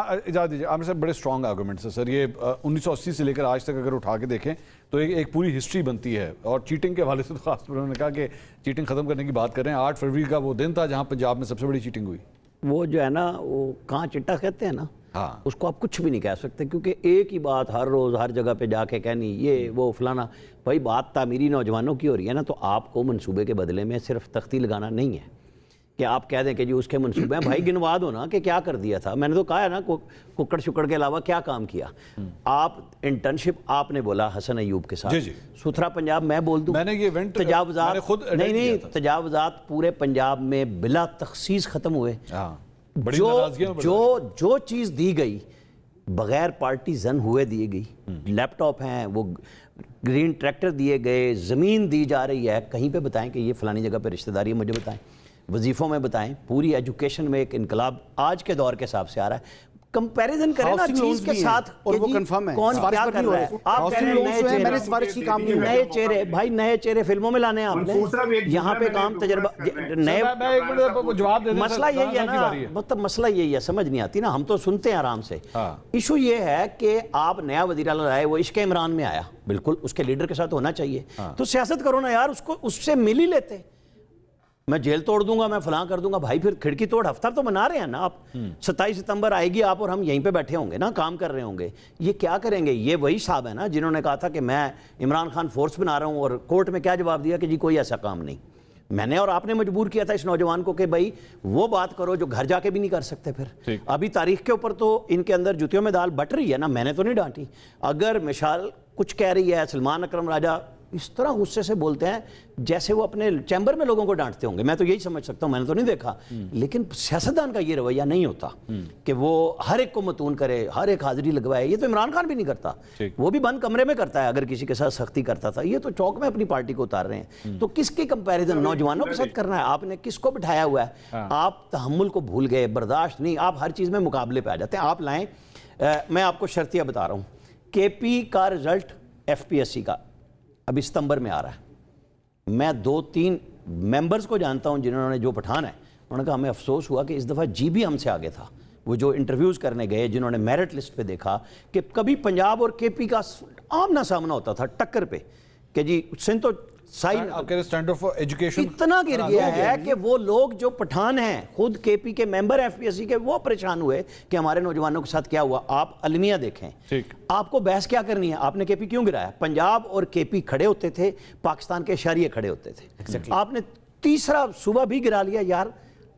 اجازت دیجیے عامر صاحب، بڑے اسٹرانگ آرگومنٹس ہیں سر. یہ 1980 سے لے کر آج تک اگر اٹھا کے دیکھیں تو ایک پوری ہسٹری بنتی ہے. اور چیٹنگ کے حوالے سے تو خاص طور پر انہوں نے کہا کہ چیٹنگ ختم کرنے کی بات کر رہے ہیں. 8 فروری کا وہ دن تھا جہاں پنجاب میں سب سے بڑی چیٹنگ ہوئی. وہ جو ہے نا وہ کہاں چٹا کہتے ہیں نا، ہاں اس کو آپ کچھ بھی نہیں کہہ سکتے، کیونکہ ایک ہی بات ہر روز ہر جگہ پہ جا کے کہنی یہ وہ فلانا. بھائی بات تعمیری نوجوانوں کی ہو رہی ہے نا، تو آپ کو منصوبے کے بدلے میں صرف تختی لگانا نہیں ہے کہ آپ کہہ دیں کہ جی اس کے منصوبے ہیں. بھائی گنوا دو نا کہ کیا کر دیا تھا. میں نے تو کہا ہے نا ککڑ شکڑ کے علاوہ کیا کام کیا. آپ انٹرنشپ آپ نے بولا حسن ایوب کے ساتھ، جی ستھرا پنجاب میں بول دوں، میں نے یہ ایونٹ تجاوزات نہیں تجاوزات پورے پنجاب میں بلا تخصیص ختم ہوئے. جو چیز دی گئی بغیر پارٹی زن ہوئے دی گئی، لیپ ٹاپ ہیں، وہ گرین ٹریکٹر دیے گئے، زمین دی جا رہی ہے. کہیں پہ بتائیں کہ یہ فلانی جگہ پہ رشتہ داری ہے، مجھے بتائیں. وظیفوں میں بتائیں. پوری ایجوکیشن میں ایک انقلاب آج کے دور کے حساب سے آ رہا ہے. کمپیریزن کریں نا چیز کے ساتھ، اور وہ کنفرم ہے کون کیا کر رہا ہے. آپ کہہ رہے ہیں میں نے سفارش کی کام نہیں، نئے چہرے. بھائی نئے چہرے فلموں میں لانے ہیں آپ نے، یہاں پہ کام تجربہ نئے. مسئلہ یہی ہے نا، مطلب مسئلہ یہی ہے، سمجھ نہیں آتی نا. ہم تو سنتے ہیں آرام سے. ایشو یہ ہے کہ آپ نیا وزیر اعلیٰ لائے، وہ عشق عمران میں آیا، بالکل اس کے لیڈر کے ساتھ ہونا چاہیے. تو سیاست کرو نا یار، اس سے مل ہی لیتے. میں جیل توڑ دوں گا، میں فلاں کر دوں گا. بھائی پھر کھڑکی توڑ ہفتہ تو بنا رہے ہیں نا آپ. 27 ستمبر آئے گی، آپ اور ہم یہیں پہ بیٹھے ہوں گے نا، کام کر رہے ہوں گے. یہ کیا کریں گے؟ یہ وہی صاحب ہے نا جنہوں نے کہا تھا کہ میں عمران خان فورس بنا رہا ہوں، اور کورٹ میں کیا جواب دیا کہ جی کوئی ایسا کام نہیں. میں نے اور آپ نے مجبور کیا تھا اس نوجوان کو کہ بھائی وہ بات کرو جو گھر جا کے بھی نہیں کر سکتے. پھر ابھی تاریخ کے اوپر تو ان کے اندر جوتیوں میں دال بٹ رہی ہے نا. میں نے تو نہیں ڈانٹی. اگر مشال کچھ کہہ رہی ہے، سلمان اکرم راجہ اس طرح غصے سے بولتے ہیں جیسے وہ اپنے چیمبر میں لوگوں کو ڈانٹتے ہوں گے. میں تو یہی سمجھ سکتا ہوں، میں نے تو نہیں دیکھا. لیکن سیاستدان کا یہ رویہ نہیں ہوتا کہ وہ ہر ایک کو متون کرے، ہر ایک حاضری لگوائے. یہ تو عمران خان بھی نہیں کرتا، وہ بھی بند کمرے میں کرتا ہے. اگر کسی کے ساتھ سختی کرتا تھا، یہ تو چوک میں اپنی پارٹی کو اتار رہے ہیں. تو کس کی کمپیریزن نوجوانوں کے ساتھ کرنا ہے؟ آپ نے کس کو بٹھایا ہوا ہے؟ آپ تحمل کو بھول گئے، برداشت نہیں. آپ ہر چیز میں مقابلے پہ آ جاتے ہیں. آپ لائیں، میں آپ کو شرطیہ بتا رہا ہوں. کے پی کا رزلٹ FPSC کا ابھی ستمبر میں آ رہا ہے. میں 2-3 ممبرز کو جانتا ہوں جنہوں نے جو پٹھانا ہے، انہوں نے کہا ہمیں افسوس ہوا کہ اس دفعہ جی بھی ہم سے آگے تھا. وہ جو انٹرویوز کرنے گئے، جنہوں نے میرٹ لسٹ پہ دیکھا کہ کبھی پنجاب اور KP کا آمنا سامنا ہوتا تھا ٹکر پہ کہ جی سندھ تو اتنا گر گیا ہے کہ وہ لوگ جو پٹھان ہیں، خود KP کے ممبر FPSC کے، وہ پریشان ہوئے کہ ہمارے نوجوانوں کے ساتھ کیا ہوا. آپ المیہ دیکھیں، آپ کو بحث کیا کرنی ہے. آپ نے KP کیوں گرایا؟ پنجاب اور KP کھڑے ہوتے تھے، پاکستان کے اشاریے کھڑے ہوتے تھے. آپ نے تیسرا صوبہ بھی گرا لیا یار.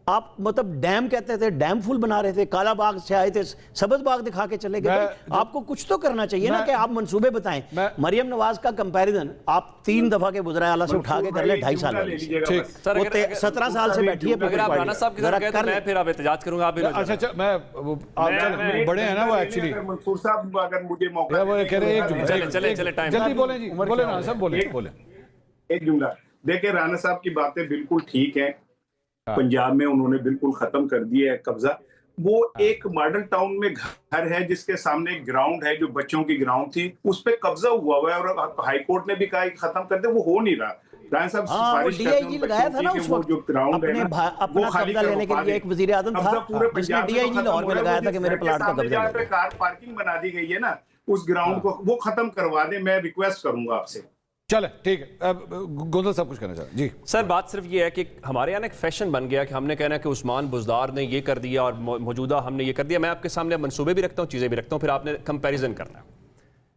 آپ مطلب ڈیم کہتے تھے، ڈیم فل بنا رہے تھے. کالا باغ سے آئے تھے، سبز باغ دکھا کے چلے گئے. آپ کو کچھ تو کرنا چاہیے نا کہ آپ منصوبے بتائیں. مریم نواز کا کمپیریزن آپ 3 دفعہ کے وزراء اعلیٰ سے اٹھا کے کر لیں 2.5 سال والی. 17 سال سے بیٹھی ہے. اگر آپ رانا صاحب کی طرف کہتے ہیں میں پھر آپ احتجاج کروں گا. اچھا میں بڑے ہیں نا وہ ایکچولی منصور صاحب اگر مجھے موقع وہ کہہ رہے ہیں چلے ٹائم جلدی بولیں جی. بولیں رانا صاحب، بولیں. ایک جملہ دیکھیں، رانا صاحب کی باتیں بالکل ٹھیک ہیں. پنجاب میں انہوں نے بالکل ختم کر دیا ہے قبضہ. وہ ایک ماڈل ٹاؤن میں گھر ہے جس کے سامنے ایک گراؤنڈ ہے جو بچوں کی گراؤنڈ تھی، اس پہ قبضہ ہوا ہوا ہے اور ہائی کورٹ نے بھی کہا کہ ختم کر دے. وہ ہو نہیں رہا. رائن صاحب سفارش کرتے ہیں لگایا تھا نا اس وقت جو گراؤنڈ ہے نا اپنا قبضہ لینے کے لیے. ایک وزیر اعظم تھا جس نے DIG لاہور میں لگایا تھا کہ میرے پلاٹ کا قبضہ لے. کار پارکنگ بنا دی گئی ہے نا اس گراؤنڈ کو، وہ ختم کروا دیں. میں ریکویسٹ کروں گا آپ سے. چلے ٹھیک ہے. گوندل صاحب کچھ کہنا چاہتے ہیں جی. سر بات صرف یہ ہے کہ ہمارے یہاں ایک فیشن بن گیا کہ ہم نے کہنا کہ عثمان بزدار نے یہ کر دیا اور موجودہ ہم نے یہ کر دیا. میں آپ کے سامنے منصوبے بھی رکھتا ہوں، چیزیں بھی رکھتا ہوں، پھر آپ نے کمپیریزن کرنا ہے.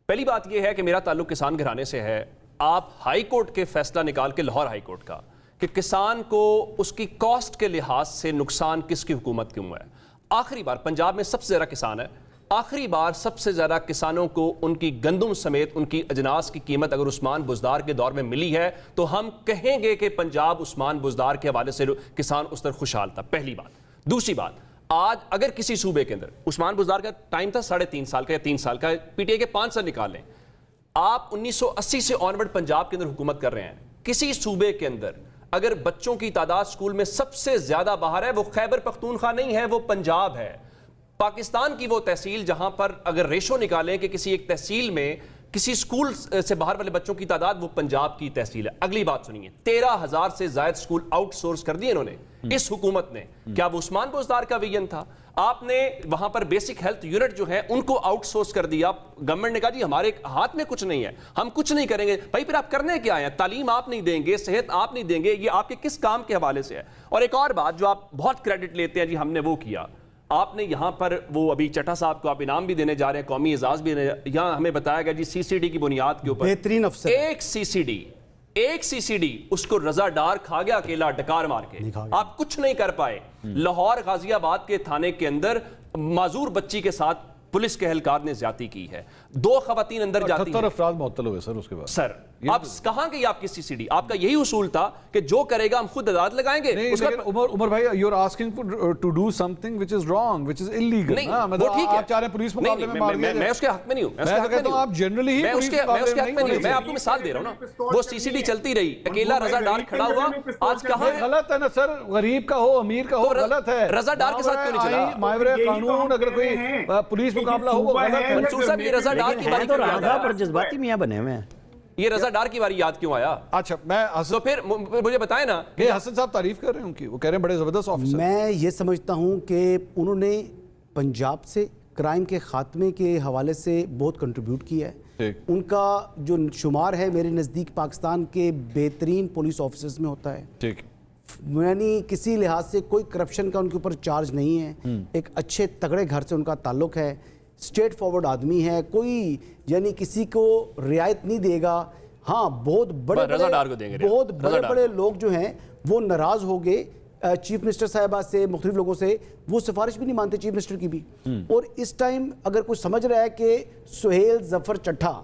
پہلی بات یہ ہے کہ میرا تعلق کسان گھرانے سے ہے. آپ ہائی کورٹ کے فیصلہ نکال کے، لاہور ہائی کورٹ کا، کہ کسان کو اس کی کاسٹ کے لحاظ سے نقصان کس کی حکومت کیوں ہے. آخری بار پنجاب میں سب سے زیادہ کسان ہے، آخری بار سب سے زیادہ کسانوں کو ان کی گندم سمیت ان کی اجناس کی قیمت اگر عثمان بزدار کے دور میں ملی ہے تو ہم کہیں گے کہ پنجاب عثمان بزدار کے حوالے سے کسان اس طرح خوشحال تھا. پہلی بات. دوسری بات، آج اگر کسی صوبے کے اندر عثمان بزدار کا ٹائم تھا 3.5 سال کا یا 3 سال کا، PTI کے 5 سال نکال لیں. آپ 1980 سے آنورڈ پنجاب کے اندر حکومت کر رہے ہیں. کسی صوبے کے اندر اگر بچوں کی تعداد سکول میں سب سے زیادہ باہر ہے، وہ خیبر پختونخوا نہیں ہے، وہ پنجاب ہے. پاکستان کی وہ تحصیل جہاں پر اگر ریشو نکالیں کہ کسی ایک تحصیل میں کسی سکول سے باہر والے بچوں کی تعداد، وہ پنجاب کی تحصیل ہے. اگلی بات سنیے، 13,000 سے زائد سکول آؤٹ سورس کر دیے انہوں نے اس حکومت نے. کیا وہ عثمان بزدار کا ویژن تھا؟ آپ نے وہاں پر بیسک ہیلتھ یونٹ جو ہے ان کو آؤٹ سورس کر دیا. گورنمنٹ نے کہا جی ہمارے ہاتھ میں کچھ نہیں ہے, ہم کچھ نہیں کریں گے. بھائی پھر آپ کرنے کیا ہیں؟ تعلیم آپ نہیں دیں گے, صحت آپ نہیں دیں گے, یہ آپ کے کس کام کے حوالے سے ہے؟ اور ایک اور بات جو آپ بہت کریڈٹ لیتے ہیں, جی ہم نے وہ کیا, آپ نے یہاں پر وہ ابھی چٹھا صاحب کو آپ انعام بھی دینے جا رہے ہیں, قومی اعزاز بھی دینے, یہاں ہمیں بتایا گیا جی سی سی ڈی کی بنیاد کے اوپر بہترین افسر, ایک سی سی ڈی اس کو رضا ڈار کھا گیا اکیلا ڈکار مار کے. آپ کچھ نہیں کر پائے. لاہور غازی آباد کے تھانے کے اندر معذور بچی کے ساتھ پولیس کے اہلکار نے زیادتی کی ہے, 2 خواتین اندر جاتی ہیں. 78 افراد معطل ہوئے سر اس کے بعد. سر اب کہاں گئی آپ کی سی سی ڈی؟ آپ کا یہی اصول تھا کہ جو کرے گا ہم خود عدالت لگائیں گے. عمر بھائی you are asking to do سم تھنگ which is wrong, which is illegal. وہ ٹھیک ہے, آپ چاہ رہے ہیں پولیس مقابلے میں مار دیا. میں اس کے حق میں نہیں ہوں. میں کہتا ہوں آپ جنرلی ہی پولیس مقابلے میں نہیں. میں آپ کو مثال دے رہا ہوں نا, وہ سی سی ڈی چلتی رہی, اکیلا رضا ڈار کھڑا ہوا, آج کہاں ہے؟ غلط ہے نا سر, غریب کا ہو امیر کا ہو غلط ہے. رضا ڈار کے ساتھ کیوں نہیں چلا؟ ماورا قانون اگر کوئی پولیس مقابلہ ہو وہ غلط ہے. منصور صاحب یہ رضا ڈار کی باری تو راغب پر جذباتی میاں بنے ہوئے ہیں. یہ رضا ڈار کی باری یاد کیوں آیا؟ اچھا میں تو پھر مجھے بتائیں نا کہ حسن صاحب تعریف کر رہے ہیں ان کی, وہ کہہ رہے ہیں بڑے زبردست آفیسر. میں یہ سمجھتا ہوں کہ انہوں نے پنجاب سے کرائم کے خاتمے کے حوالے سے بہت کنٹریبیوٹ کیا ہے. ان کا جو شمار ہے میرے نزدیک پاکستان کے بہترین پولیس آفیسرز میں ہوتا ہے. ٹھیک, یعنی کسی لحاظ سے کوئی کرپشن کا ان کے اوپر چارج نہیں ہے, ایک اچھے تگڑے گھر سے ان کا تعلق ہے, اسٹریٹ فارورڈ آدمی ہے, کوئی یعنی کسی کو رعایت نہیں دے گا. ہاں بہت بڑے بڑے لوگ جو ہیں وہ ناراض ہو گئے چیف منسٹر صاحبہ سے, مختلف لوگوں سے, وہ سفارش بھی نہیں مانتے چیف منسٹر کی بھی. اور اس ٹائم اگر کوئی سمجھ رہا ہے کہ سہیل ظفر چٹھا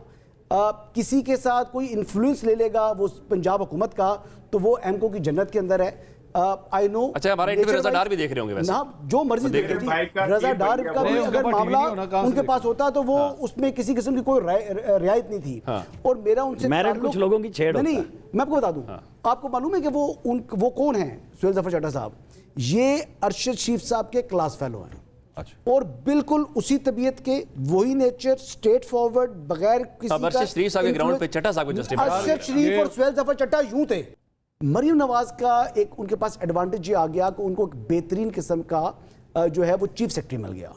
کسی کے ساتھ کوئی انفلوئنس لے لے گا وہ پنجاب حکومت کا, تو وہ ایم کو کی جنت کے اندر ہے. آئی نو. اچھا ہمارا انٹرویو رضا ڈار بھی دیکھ رہے ہوں گے ویسے. جو مرضی دیکھ رہے جی, رضا ڈار کا بھی اگر معاملہ ان کے پاس ہوتا تو وہ اس میں کسی قسم کی کوئی رعایت نہیں تھی. اور میرا ان سے میرٹ کچھ لوگوں کی چھیڑ ہوتا ہے. نہیں, میں آپ کو بتا دوں, آپ کو معلوم ہے کہ وہ کون ہیں سہیل ظفر چٹھا صاحب؟ یہ ارشد شریف صاحب کے کلاس فیلو ہیں. اور بالکل اسی طبیعت کے, وہی نیچر, اسٹریٹ فارورڈ, بغیر کسی کا. ارشد شریف صاحب کے گراؤنڈ پہ چٹھا صاحب کو جسٹیفائی. ارشد شریف اور سہیل ظفر چٹھا یوں تھے. مریم نواز کا ایک ان کے پاس ایڈوانٹیج یہ آ گیا کہ ان کو ایک بہترین قسم کا جو ہے وہ چیف سیکرٹری مل گیا.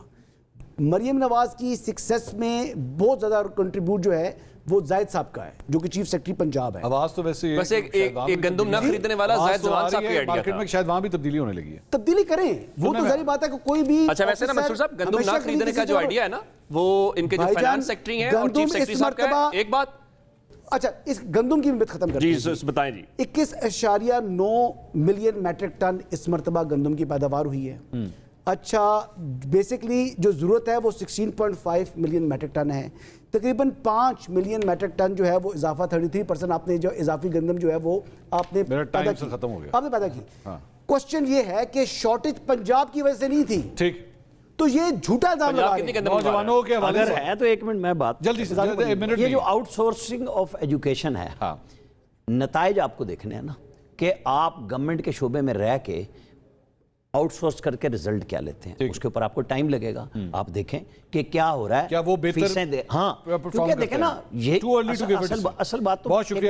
مریم نواز کی سکسیس میں بہت زیادہ کنٹریبیوٹ جو ہے وہ زاہد صاحب کا ہے, جو کہ چیف سیکرٹری پنجاب ہے. آواز تو ویسے ایک گندم نہ خریدنے والا زاہد زمان صاحب کی آئیڈیا تھا. مارکیٹ میں شاید وہاں بھی تبدیلی ہونے لگی ہے. تبدیلی کریں, وہ تو ظاہری بات ہے کہ کوئی بھی. اچھا ویسے نا منصور صاحب, گندم نہ خریدنے کا جو آئیڈیا ہے نا, وہ ان کے جو فائنانس سیکرٹری ہیں اور چیف سیکرٹری صاحب کا ہے. ایک بات, اچھا اس گندم کی بھی ختم کرتے ہیں. جی بتائیں جی. 21.9 ملین میٹرک ٹن اس مرتبہ گندم کی پیداوار ہوئی ہے. اچھا بیسکلی جو ضرورت ہے وہ 16.5 ملین میٹرک ٹن ہے. تقریباً 5 ملین میٹرک ٹن جو ہے وہ اضافہ 33% آپ نے جو اضافی گندم جو ہے وہ آپ نے پیدا کی. ختم ہو گیا, آپ نے پیدا کی. کوشچن یہ ہے کہ شارٹیج پنجاب کی وجہ سے نہیں تھی. ٹھیک, تو یہ جھوٹا الزام لگا رہے ہیں نوجوانوں کے حوالے اگر ہے تو ایک منٹ میں بات جلدی سے. یہ جو آؤٹ سورسنگ آف ایجوکیشن ہے, نتائج آپ کو دیکھنے ہیں نا کہ آپ گورنمنٹ کے شعبے میں رہ کے آؤٹ سورس کر کے رزلٹ کیا لیتے ہیں, اس کے اوپر آپ کو ٹائم لگے گا. آپ دیکھیں کہ کیا ہو رہا ہے, کیا وہ بہتر. ہاں کیونکہ دیکھیں نا, یہ اصل بات تو. بہت شکریہ.